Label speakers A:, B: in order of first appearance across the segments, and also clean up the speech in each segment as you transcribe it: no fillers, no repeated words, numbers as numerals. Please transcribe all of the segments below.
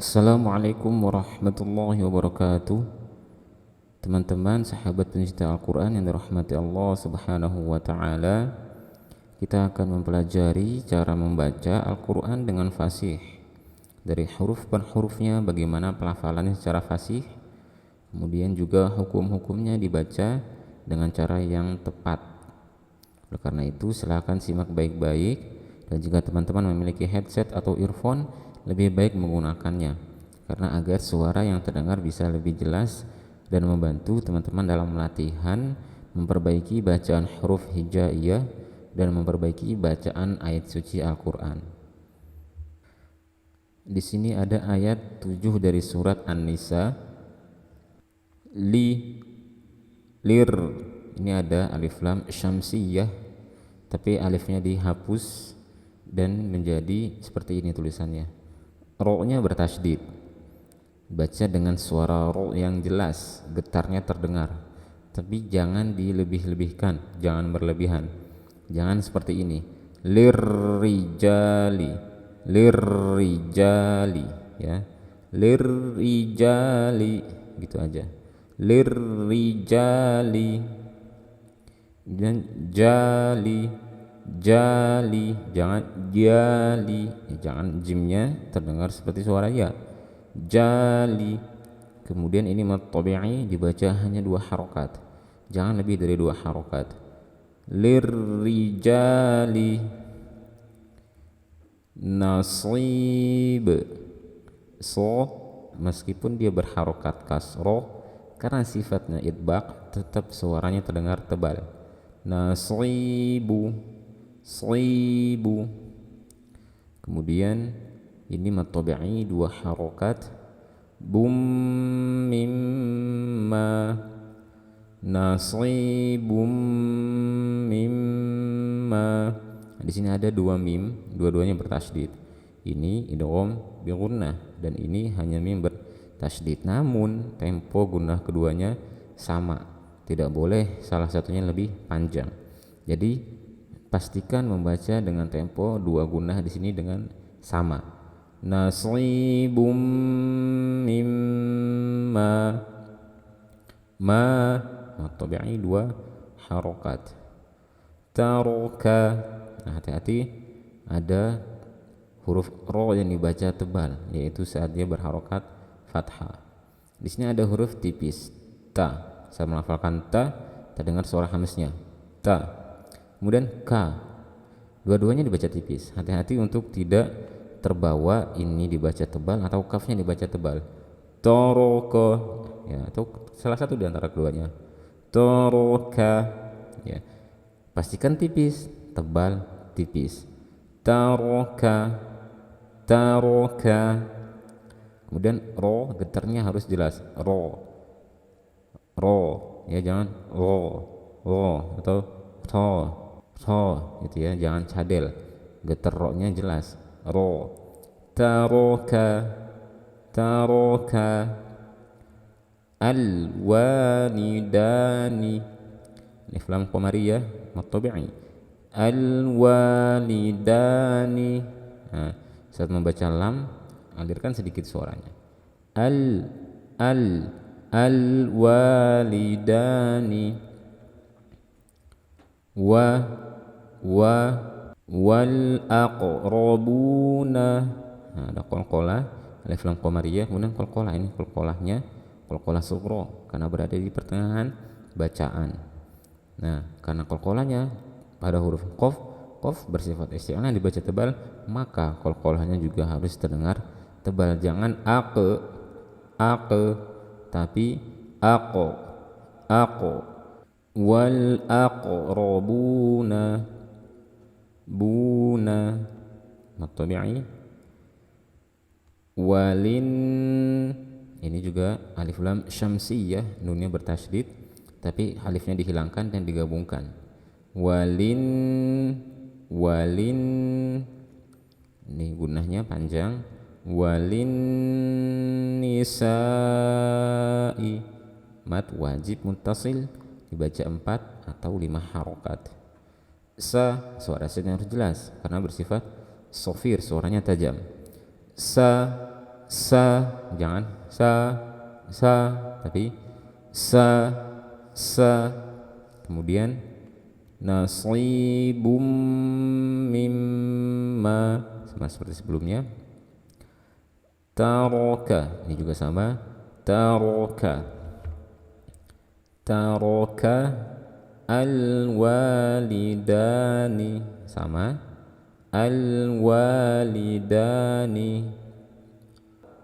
A: Assalamualaikum warahmatullahi wabarakatuh. Teman-teman sahabat pencinta Al-Quran yang dirahmati Allah subhanahu wa ta'ala, kita akan mempelajari cara membaca Al-Quran dengan fasih, dari huruf per hurufnya, bagaimana pelafalannya secara fasih, kemudian juga hukum-hukumnya dibaca dengan cara yang tepat. Oleh karena itu silakan simak baik-baik, dan jika teman-teman memiliki headset atau earphone, lebih baik menggunakannya, karena agar suara yang terdengar bisa lebih jelas dan membantu teman-teman dalam latihan memperbaiki bacaan huruf hijaiyah dan memperbaiki bacaan ayat suci Al-Quran. Di sini ada ayat 7 dari surat An-Nisa. Lir, ini ada alif lam syamsiyah, tapi alifnya dihapus dan menjadi seperti ini tulisannya. Ro-nya bertasydid, baca dengan suara ro yang jelas, getarnya terdengar, tapi jangan dilebih-lebihkan, jangan berlebihan, jangan seperti ini, lirrijali, lirrijali, ya, lirrijali, gitu aja, lirrijali, dan jali, jali, jangan jali, jangan jimnya terdengar seperti suara ya, jali. Kemudian ini mad tabi'i dibaca hanya 2 harokat, jangan lebih dari 2 harokat. Lirrijali nasib, so meskipun dia berharokat kasroh, karena sifatnya idbaq tetap suaranya terdengar tebal. Nasibu, sibu. Kemudian ini mad tabi'i 2 harokat, bum mimma, nasibum mimma. Di sini ada 2 mim, dua-duanya bertasydid. Ini idgham bi gunnah dan ini hanya mim bertasydid. Namun tempo gunnah keduanya sama, tidak boleh salah satunya lebih panjang. Jadi pastikan membaca dengan tempo 2 gunnah di sini dengan sama. Nasibum mimma, ma tabi'i 2 harokat. Taroka, nah, hati-hati ada huruf ro yang dibaca tebal, yaitu saat dia berharokat fathah. Di sini ada huruf tipis, ta. Saya melafalkan ta, terdengar suara hamznya, ta. Kemudian ka, dua-duanya dibaca tipis. Hati-hati untuk tidak terbawa ini dibaca tebal atau kafnya dibaca tebal. Toroka, ya, atau salah satu di antara keduanya. Toroka, ya. Pastikan tipis, tebal, tipis. Taroka, taroka. Kemudian ro, getarnya harus jelas, ro, ro, ya, jangan ro atau to, gitu ya, jangan cadel, getar ro-nya jelas, ro. Taroka, taroka. Al-walidani, alif lam qamariyah mad tabi'i, al-walidani. Nah, saat membaca lam, alirkan sedikit suaranya, al-walidani, wal aqrabuna. Nah, ada qalqalah, alif lam qamariyah, kemudian qalqalah. Ini qalqalahnya qalqalah sughra karena berada di pertengahan bacaan. Nah, karena qalqalahnya pada huruf qaf, qaf bersifat isti'la dibaca tebal, maka qalqalahnya juga harus terdengar tebal. Jangan aqe, tapi aqo, wal aqrabuna, buna, mad tabi'i. Walin, ini juga alif lam syamsiyah, nunnya bertasydid tapi alifnya dihilangkan dan digabungkan. Walin, ini gunnahnya panjang. Walin nisa'i, mad wajib muttasil dibaca 4 atau 5 harokat. Suara sedang harus jelas karena bersifat sofir, suaranya tajam. sa, jangan sa, tapi sa. Kemudian nasibum mimma, sama seperti sebelumnya. Taraka, ini juga sama, taraka al-walidani, sama, al-walidani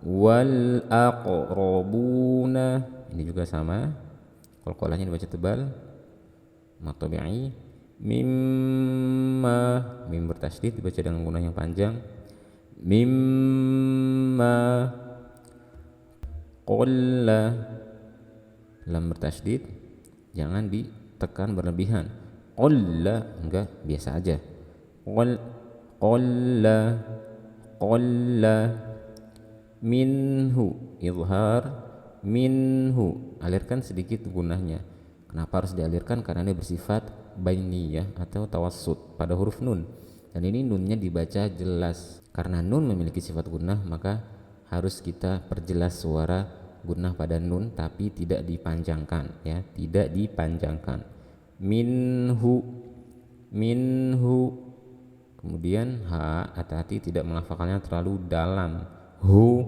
A: wal aqrabuna, ini juga sama, qalqalahnya dibaca tebal, matabi'i. Mimma, mim bertasydid dibaca dengan gunah yang panjang, mimma. Qalla, lam bertasydid jangan ditekan berlebihan, qalla enggak, biasa aja, qalla. Minhu, izhar, minhu, alirkan sedikit gunahnya. Kenapa harus dialirkan? Karena dia bersifat bainiyah atau tawassut pada huruf nun, dan ini nunnya dibaca jelas. Karena nun memiliki sifat gunah, maka harus kita perjelas suara gunah pada nun, tapi tidak dipanjangkan, ya, tidak dipanjangkan. Minhu. Kemudian ha, hati-hati tidak melafalkannya terlalu dalam. Hu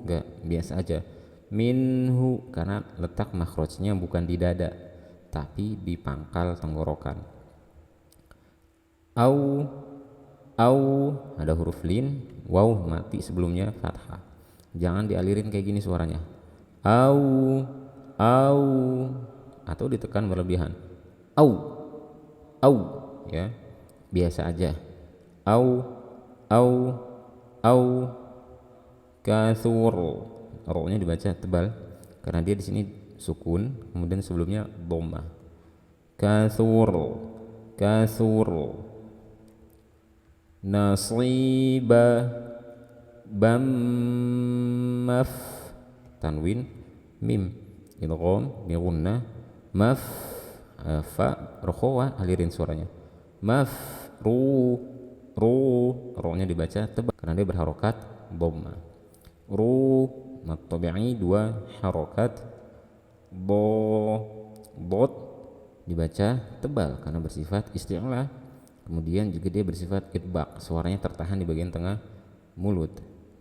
A: enggak, biasa aja. Minhu, karena letak makhrajnya bukan di dada tapi di pangkal tenggorokan. Au, ada huruf lin, waw mati sebelumnya fathah, jangan dialirin kayak gini suaranya, au, atau ditekan berlebihan, au, ya, biasa aja, au. Kathur, ro-nya dibaca tebal karena dia di sini sukun, kemudian sebelumnya dhamma. Kathur. Nasiba, bam, maf, tanwin, mim, idgham bi gunnah, maf, fa, rokhowa, alirin suaranya, maf, ro-nya dibaca tebal karena dia berharokat dhamma. Mat tabi'i 2 harokat, bot dibaca tebal karena bersifat isti'la, kemudian juga dia bersifat idbaq, suaranya tertahan di bagian tengah mulut,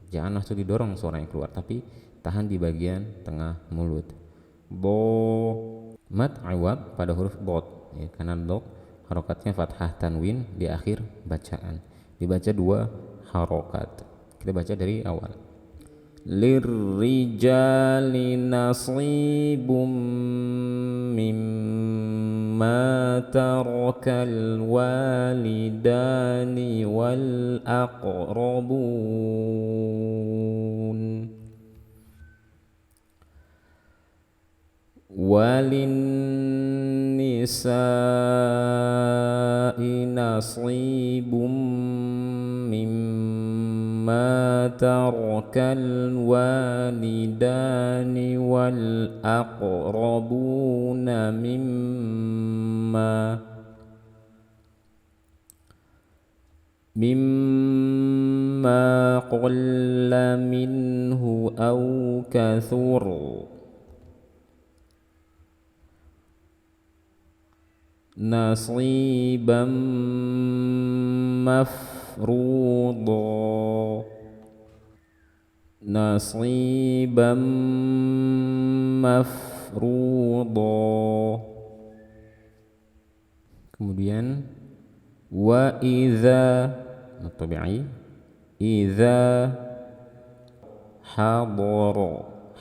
A: jangan langsung didorong suaranya keluar, tapi tahan di bagian tengah mulut. Mat iwab pada huruf bot, ya, karena dot harokatnya fathah tanwin di akhir bacaan, dibaca 2 harokat. Kita baca dari awal. Lirrijali nasibum mimma tarakal walidani wal aqrabun walin nisa'i nasibum mimma tarakal walidani wal aqrabuna mimma qalla minhu aw kathur. Nasiban mafruḍa. Kemudian wa idza, tabi'i, idza hadara,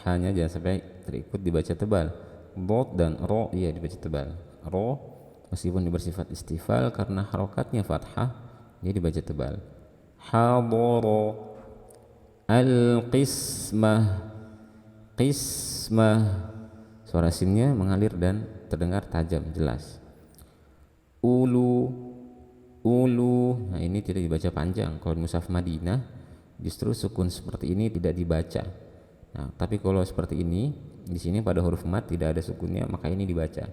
A: hanya jangan sampai terikut dibaca tebal. Dot dan ro, iya dibaca tebal. Ro meskipun bersifat istifal karena harokatnya fathah, dia dibaca tebal. Hadara al-qismah, suara sinnya mengalir dan terdengar tajam jelas. Ulu, nah ini tidak dibaca panjang. Kalau mushaf Madinah justru sukun seperti ini tidak dibaca. Nah, tapi kalau seperti ini di sini pada huruf mat tidak ada sukunnya, maka ini dibaca.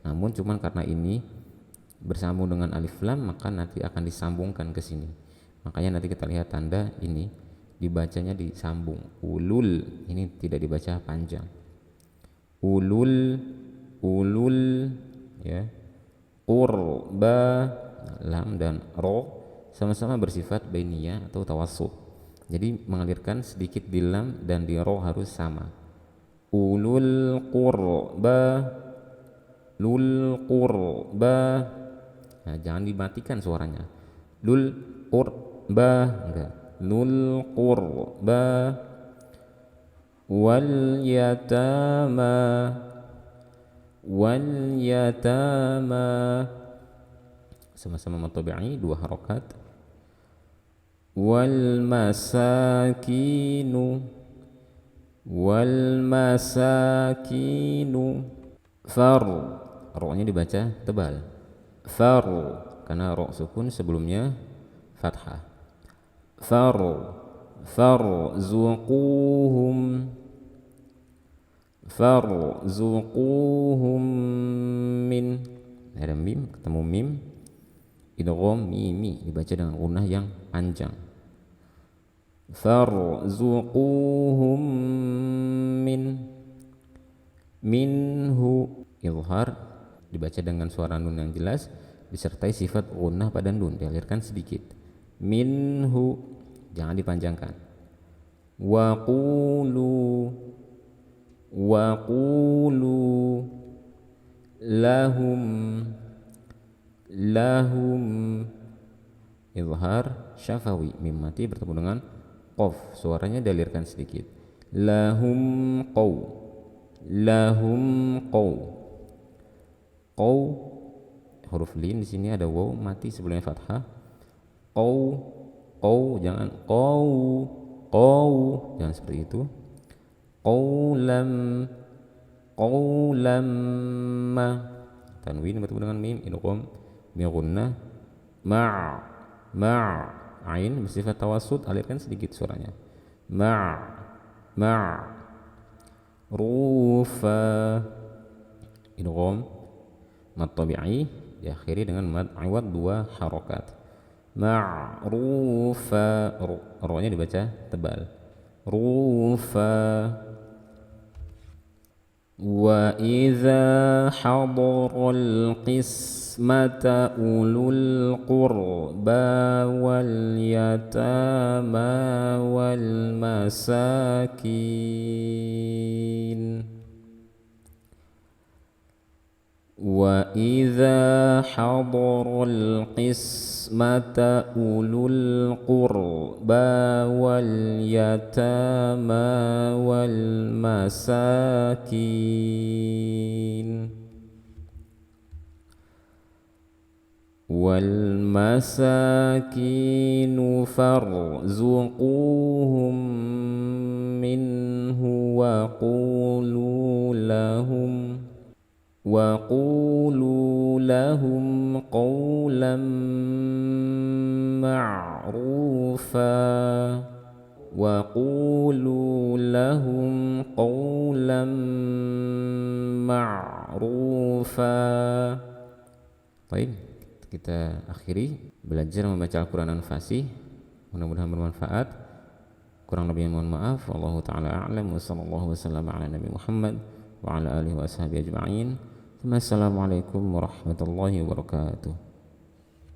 A: Namun cuman karena ini bersambung dengan alif lam, maka nanti akan disambungkan ke sini. Makanya nanti kita lihat tanda ini dibacanya disambung. Ulul, ini tidak dibaca panjang. Ulul, ulul, ya. Qurba, lam dan ro sama-sama bersifat bainiyah atau tawassut. Jadi mengalirkan sedikit di lam dan di ro harus sama. Ulul qurba, lul qurba. Nah, jangan dimatikan suaranya. Lul qurba, enggak. Lul qurba wal yatama, wal yatama, sama-sama matobi'i 2 harokat. Wal masakinu, wal masakinu. Far, ro-nya dibaca tebal. Far, karena ro sukun sebelumnya fathah. Far, farzuquhum, farzuquhum min. Ada mim, ketemu mim, idgham mimi, dibaca dengan gunnah yang panjang. Farzuquhum min, minhu, izhar, dibaca dengan suara nun yang jelas disertai sifat gunnah pada nun, dialirkan sedikit. Minhu, jangan dipanjangkan. Wa qulu, wa qulu lahum, lahum, izhar syafawi, mim mati bertemu dengan qaf, suaranya dialirkan sedikit. Lahum qaw, lahum qaw. Qaw, huruf lin di sini ada waw mati sebelumnya fathah. Qaw, qaw, jangan qaw, qaw, jangan seperti itu. Qawlam, qawlam ma, tanwin bertemu dengan mim, idgham bi gunnah. Ma', ma', ain bersifat tawassut, alirkan sedikit suaranya. Ma', ma', rufa, idgham mad tabi'i diakhiri dengan mad iwad 2 harokat. Ma'rufa, ro-nya dibaca tebal. Rufa. Wa idza hadaral qismata ulul qurba wal yatama wal masakin. Wa idza hadaral qismata ulul qurba wal yatama wal masakin, wal masakin farzuquhum minhu wa qulu lahum, wa qulu lahum qawlan ma'rufa, wa qulu lahum qawlan ma'rufa. Baik, kita akhiri belajar membaca Al-Quran Al-Fasih, mudah-mudahan bermanfaat. Kurang lebihnya mohon maaf. Wallahu ta'ala a'lam, wa sallallahu wasallam ala Nabi Muhammad wa ala alihi wa ashabihi ajma'in. Assalamualaikum warahmatullahi wabarakatuh.